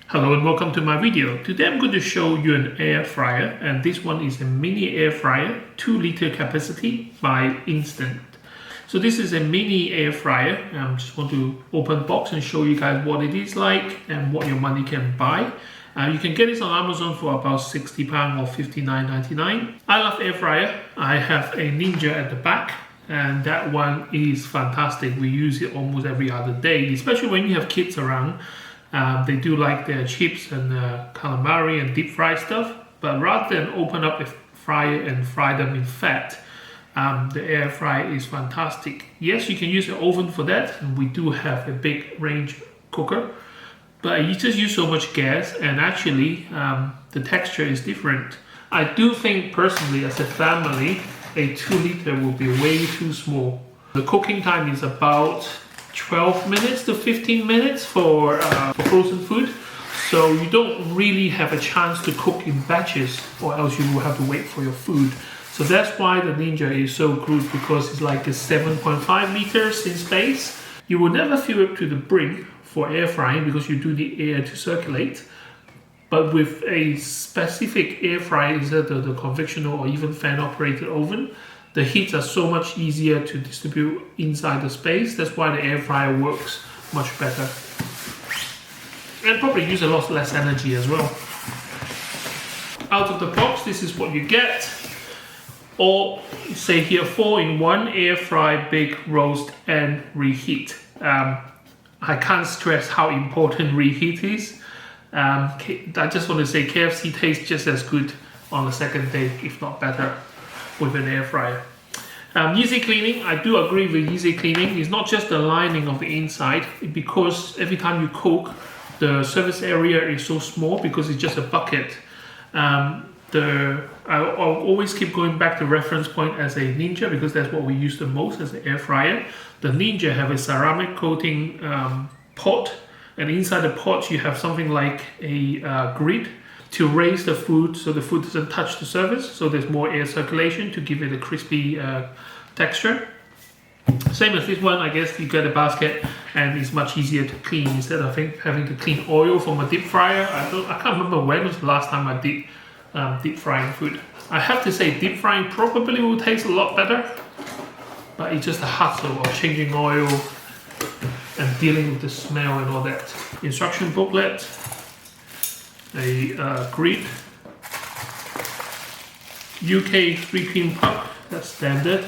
Hello and welcome to my video. Today I'm going to show you an air fryer, and this one is a mini air fryer, 2-liter capacity by Instant. So this is a mini air fryer. I just want to open the box and show you guys what it is like and what your money can buy. You can get this on Amazon for about £60 or $59.99. I love air fryer. I have a Ninja at the back, and that one is fantastic. We use it almost every other day, especially when you have kids around. They do like their chips and calamari and deep fried stuff, but rather than open up a fryer and fry them in fat, the air fryer is fantastic. Yes, you can use an oven for that, and we do have a big range cooker, but you just use so much gas, and actually the texture is different. I do think personally, as a family, a 2-liter will be way too small. The cooking time is about 12 minutes to 15 minutes for frozen food, so you don't really have a chance to cook in batches, or else you will have to wait for your food. So that's why the Ninja is so good, because it's like a 7.5 liters in space. You will never fill it to the brim for air frying because you do need air to circulate, but with a specific air fryer instead of the conventional or even fan operated oven, the heats are so much easier to distribute inside the space. That's why the air fryer works much better. And probably use a lot less energy as well. Out of the box, this is what you get. Or say here, 4-in-1 air fry, bake, roast and reheat. I can't stress how important reheat is. I just want to say KFC tastes just as good on the second day, if not better, with an air fryer. Easy cleaning, I do agree with easy cleaning. It's not just the lining of the inside, because every time you cook, the surface area is so small because it's just a bucket. I'll always keep going back to reference point as a Ninja, because that's what we use the most as an air fryer. The Ninja have a ceramic coating pot, and inside the pot you have something like a grid to raise the food so the food doesn't touch the surface, so there's more air circulation to give it a crispy texture. Same as this one, I guess you get a basket and it's much easier to clean instead of having to clean oil from a deep fryer. I can't remember when was the last time I did deep frying food. I have to say deep frying probably will taste a lot better, but it's just a hassle of changing oil and dealing with the smell and all that. Instruction booklet, a grid, UK 3-pin puck, that's standard.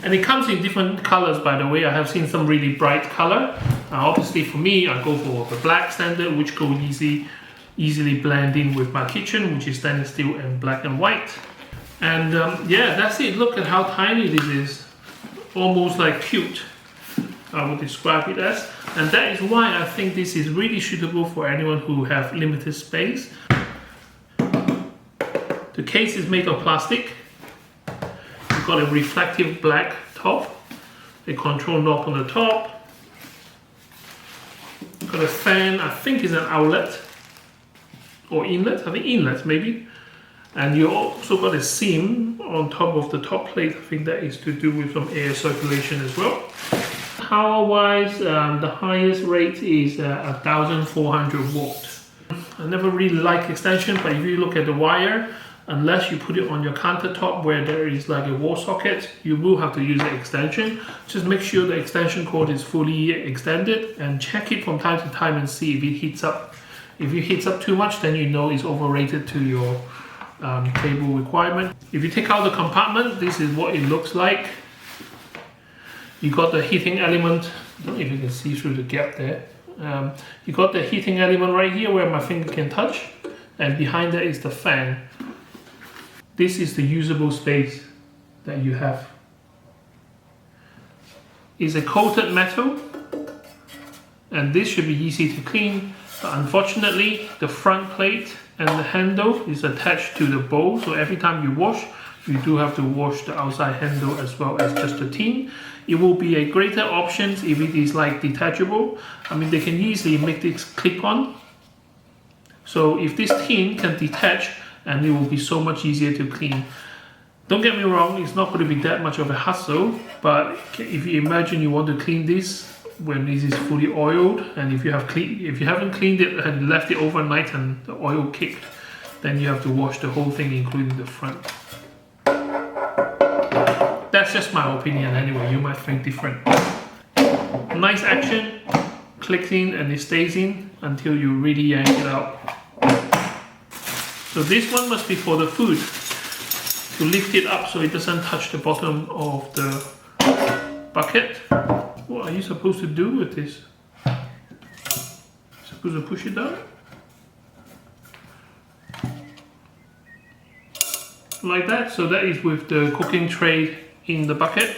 And it comes in different colors, by the way. I have seen some really bright color. Obviously for me, I go for the black standard, which go easily blend in with my kitchen, which is stainless steel and black and white. And yeah, that's it. Look at how tiny this is. Almost like cute, I would describe it as. And that is why I think this is really suitable for anyone who have limited space. The case is made of plastic. You've got a reflective black top, a control knob on the top. You've got a fan, I think is an outlet or inlet, I think inlet maybe. And you also got a seam on top of the top plate. I think that is to do with some air circulation as well. Power wise, the highest rate is 1400 watts. I never really like extension, but if you look at the wire, unless you put it on your countertop where there is like a wall socket, you will have to use an extension. Just make sure the extension cord is fully extended, and check it from time to time and see if it heats up. If it heats up too much, then you know it's overrated to your table requirement. If you take out the compartment, this is what it looks like. You got the heating element. I don't know if you can see through the gap there. You got the heating element right here where my finger can touch, and behind that is the fan. This is the usable space that you have. It's a coated metal, and this should be easy to clean. But unfortunately, the front plate and the handle is attached to the bowl, so every time you wash, you do have to wash the outside handle as well as just the tin. It will be a greater option if it is like detachable. I mean, they can easily make this clip on. So if this tin can detach, and it will be so much easier to clean. Don't get me wrong, it's not going to be that much of a hassle, but if you imagine you want to clean this when this is fully oiled, and if you haven't cleaned it and left it overnight and the oil kicked, then you have to wash the whole thing, including the front. That's just my opinion anyway, you might think different. Nice action, clicks in and it stays in until you really yank it out. So this one must be for the food, to lift it up so it doesn't touch the bottom of the bucket. What are you supposed to do with this? Supposed to push it down? Like that, so that is with the cooking tray in the bucket.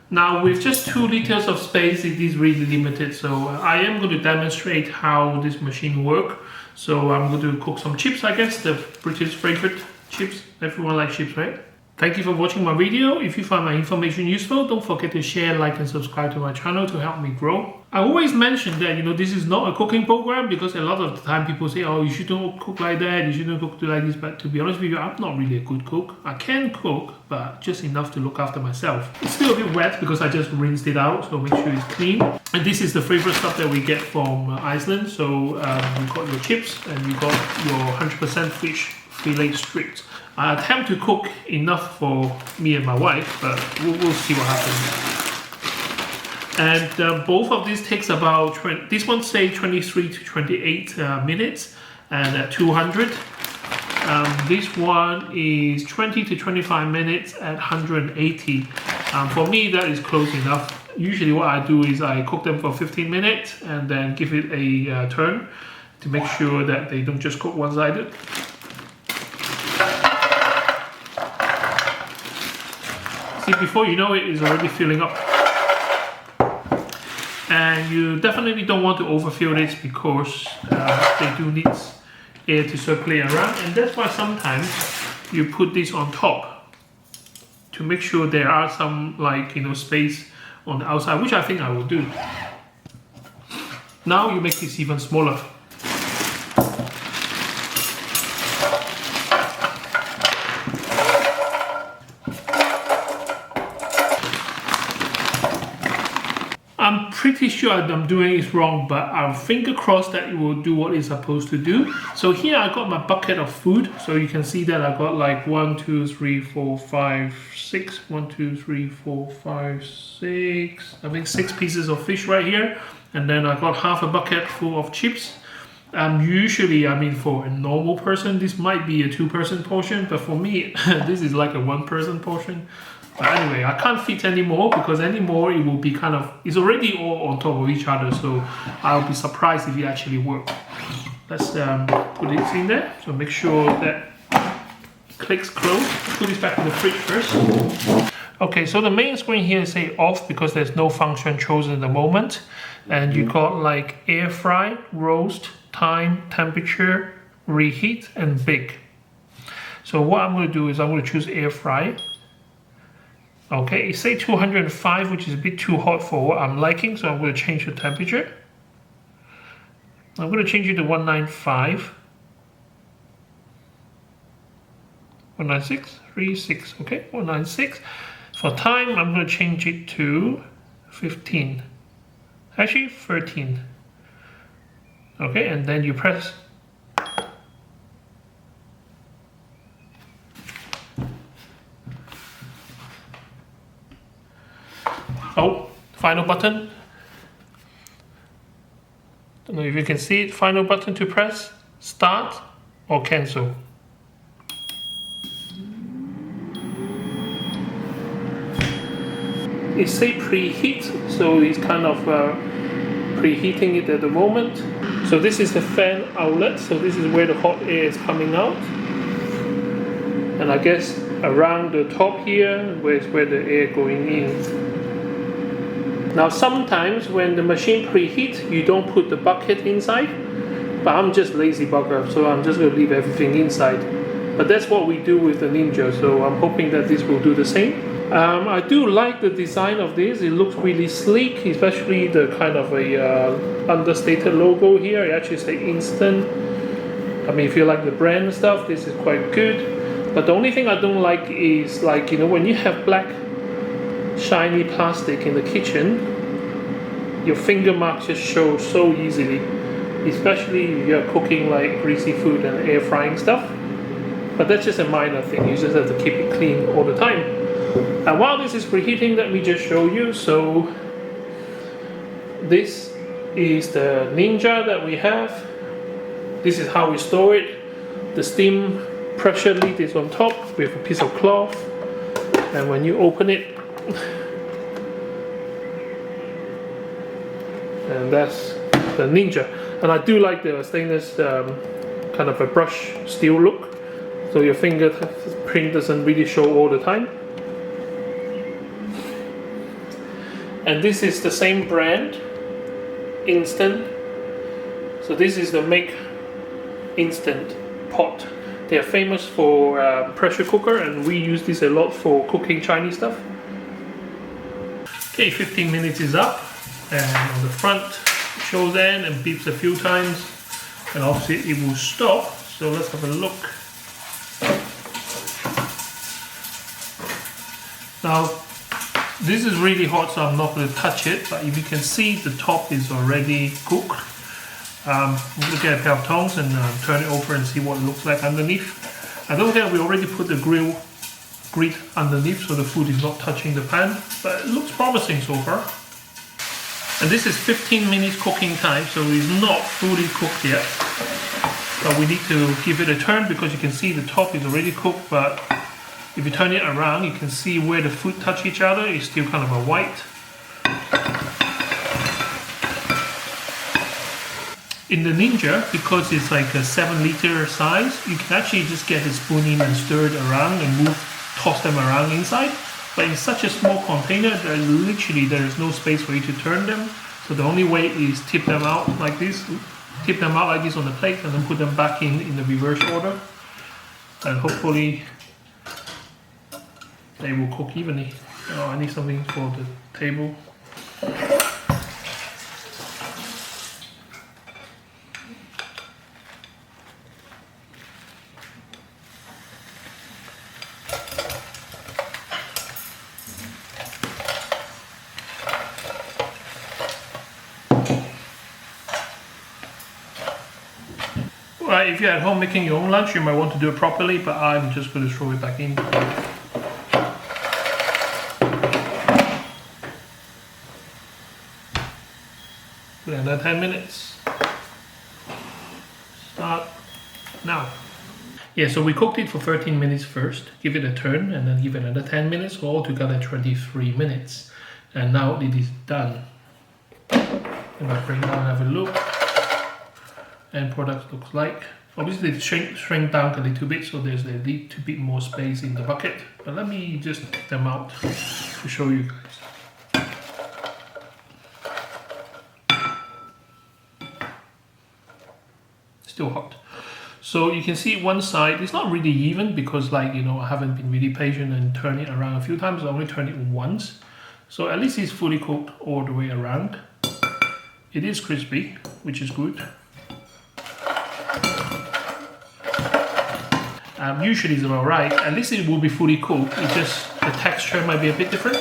Now with just 2 liters of space, it is really limited, so I am going to demonstrate how this machine works. So I'm going to cook some chips, I guess, the British favorite chips. Everyone likes chips, right? Thank you for watching my video. If you find my information useful, don't forget to share, like and subscribe to my channel to help me grow. I always mention that, you know, this is not a cooking program, because a lot of the time people say, oh, you shouldn't cook like that, you shouldn't cook like this. But to be honest with you, I'm not really a good cook. I can cook, but just enough to look after myself. It's still a bit wet because I just rinsed it out, so make sure it's clean. And this is the favorite stuff that we get from Iceland. So you've got your chips and you've got your 100% fish fillet strips. I attempt to cook enough for me and my wife, but we'll see what happens. And both of these takes about, this one say 23 to 28 minutes, and at 200. This one is 20 to 25 minutes at 180. For me, that is close enough. Usually what I do is I cook them for 15 minutes and then give it a turn to make sure that they don't just cook one-sided. See, before you know it, it's already filling up. And you definitely don't want to overfill this, because they do need air to circulate around, and that's why sometimes you put this on top to make sure there are some, like, you know, space on the outside, which I think I will do. Now you make this even smaller. I'm pretty sure I'm doing it wrong, but I'll finger crossed that it will do what it's supposed to do. So here I got my bucket of food. So you can see that I got like 1, 2, 3, 4, 5, 6. 1, 2, 3, 4, 5, 6. I think 6 pieces of fish right here. And then I got half a bucket full of chips. Usually, I mean, for a normal person, this might be a 2-person portion, but for me, this is like a 1-person portion. But anyway, I can't fit any more, because any more it will be kind of, it's already all on top of each other, so I'll be surprised if it actually works. Let's put it in there, so make sure that it clicks close. Put this back in the fridge first. Okay, so the main screen here is say off, because there's no function chosen at the moment. And you got like air fry, roast, time, temperature, reheat, and bake. So what I'm going to do is I'm going to choose air fry. Okay, it say 205, which is a bit too hot for what I'm liking, so I'm going to change the temperature. I'm going to change it to 195. 196, 36, okay, 196. For time, I'm going to change it to 15. Actually, 13. Okay, and then you press. Oh, final button. Don't know if you can see it. Final button to press, start or cancel. It say preheat, so it's kind of preheating it at the moment. So this is the fan outlet, so this is where the hot air is coming out. And I guess around the top here, where the air going in. Now sometimes when the machine preheats, you don't put the bucket inside, but I'm just lazy bugger, so I'm just going to leave everything inside. But that's what we do with the Ninja, so I'm hoping that this will do the same. I do like the design of this. It looks really sleek, especially the kind of a understated logo here. It actually says Instant. I mean, if you like the brand and stuff, this is quite good. But the only thing I don't like is, like, you know, when you have black shiny plastic in the kitchen, your finger marks just show so easily, especially if you're cooking like greasy food and air frying stuff. But that's just a minor thing, you just have to keep it clean all the time. And while this is preheating, let me just show you. So this is the Ninja that we have. This is how we store it. The steam pressure lid is on top with a piece of cloth, and when you open it, and that's the Ninja. And I do like the stainless kind of a brush steel look, so your fingerprint doesn't really show all the time. And this is the same brand, Instant. So this is the Make Instant pot. They are famous for pressure cooker, and we use this a lot for cooking Chinese stuff. Okay, 15 minutes is up, and on the front it shows end and beeps a few times, and obviously it will stop. So let's have a look. Now this is really hot, so I'm not going to touch it, but if you can see, the top is already cooked. I'm going to get a pair of tongs and turn it over and see what it looks like underneath. I don't think we already put the grill grit underneath, so the food is not touching the pan, but it looks promising so far. And this is 15 minutes cooking time, so it's not fully cooked yet. But we need to give it a turn, because you can see the top is already cooked, but if you turn it around, you can see where the food touch each other. It's still kind of a white. In the Ninja, because it's like a 7-liter size, you can actually just get a spoon in and stir it around and toss them around inside. But in such a small container, there is no space for you to turn them. So the only way is tip them out like this. Tip them out like this on the plate, and then put them back in the reverse order. And hopefully they will cook evenly. Oh, I need something for the table. Right, if you're at home making your own lunch, you might want to do it properly, but I'm just going to throw it back in. Put another 10 minutes. Start now. Yeah, so we cooked it for 13 minutes first, give it a turn, and then give it another 10 minutes, so altogether 23 minutes. And now it is done. If I bring down and have a look, end product looks like. Obviously they shrink down a little bit, so there's a little bit more space in the bucket. But let me just take them out to show you guys. Still hot. So you can see one side, it's not really even, because I haven't been really patient and turned it around a few times. I only turned it once. So at least it's fully cooked all the way around. It is crispy, which is good. Usually it's about right. At least it will be fully cooked. It's just the texture might be a bit different.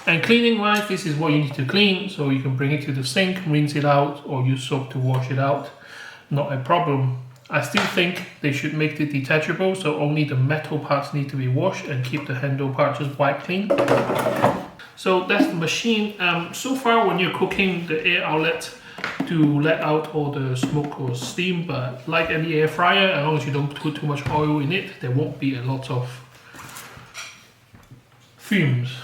And cleaning wise, this is what you need to clean. So you can bring it to the sink, rinse it out, or use soap to wash it out. Not a problem. I still think they should make it detachable, so only the metal parts need to be washed and keep the handle part just wiped clean. So that's the machine. So far when you're cooking, the air outlet to let out all the smoke or steam, but like any air fryer, as long as you don't put too much oil in it, there won't be a lot of fumes.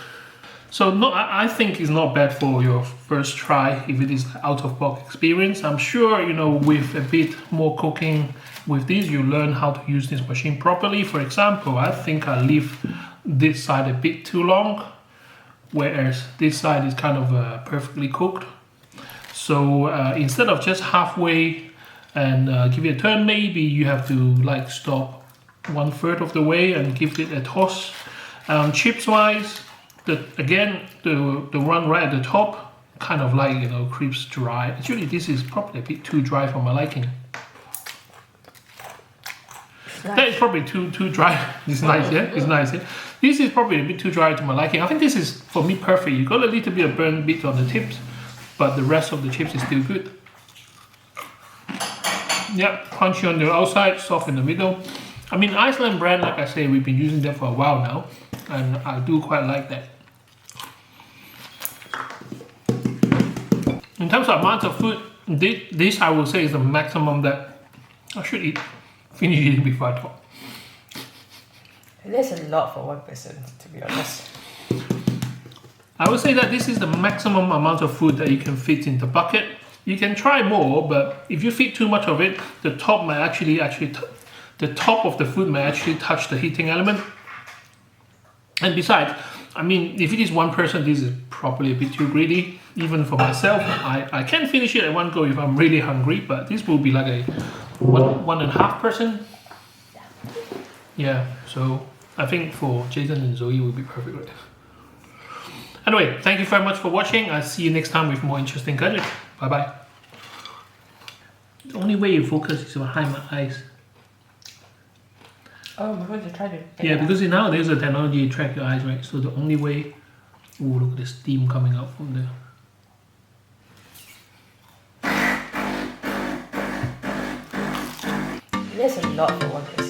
So I think it's not bad for your first try if it is out of box experience. I'm sure, with a bit more cooking with this, you learn how to use this machine properly. For example, I think I leave this side a bit too long, whereas this side is kind of perfectly cooked. So instead of just halfway and give it a turn, maybe you have to stop 1/3 of the way and give it a toss. Chips wise, the one right at the top kind of creeps dry. Actually, this is probably a bit too dry for my liking. That is probably too dry. It's nice, yeah? It's nice, yeah? This is probably a bit too dry to my liking. I think this is, for me, perfect. You got a little bit of burnt bit on the tips, but the rest of the chips is still good. Yeah, crunchy on the outside, soft in the middle. I mean, Iceland brand, like I say, we've been using them for a while now, and I do quite like that. In terms of amount of food, this I will say is the maximum that I should finish eating before I talk. There's a lot for one person, to be honest. I would say that this is the maximum amount of food that you can fit in the bucket. You can try more, but if you feed too much of it, the top might the top of the food may actually touch the heating element. And besides, I mean, if it is one person, this is probably a bit too greedy. Even for myself, I can finish it at one go if I'm really hungry, but this will be like a one and a half person. Yeah, so I think for Jason and Zoe it will be perfect, right? Anyway, thank you very much for watching. I'll see you next time with more interesting content. Bye bye. The only way you focus is behind my eyes. Oh, we're going to try to... Yeah, because now there's a technology to track your eyes, right? So the only way... Oh, look at the steam coming out from there. There's a lot for one person.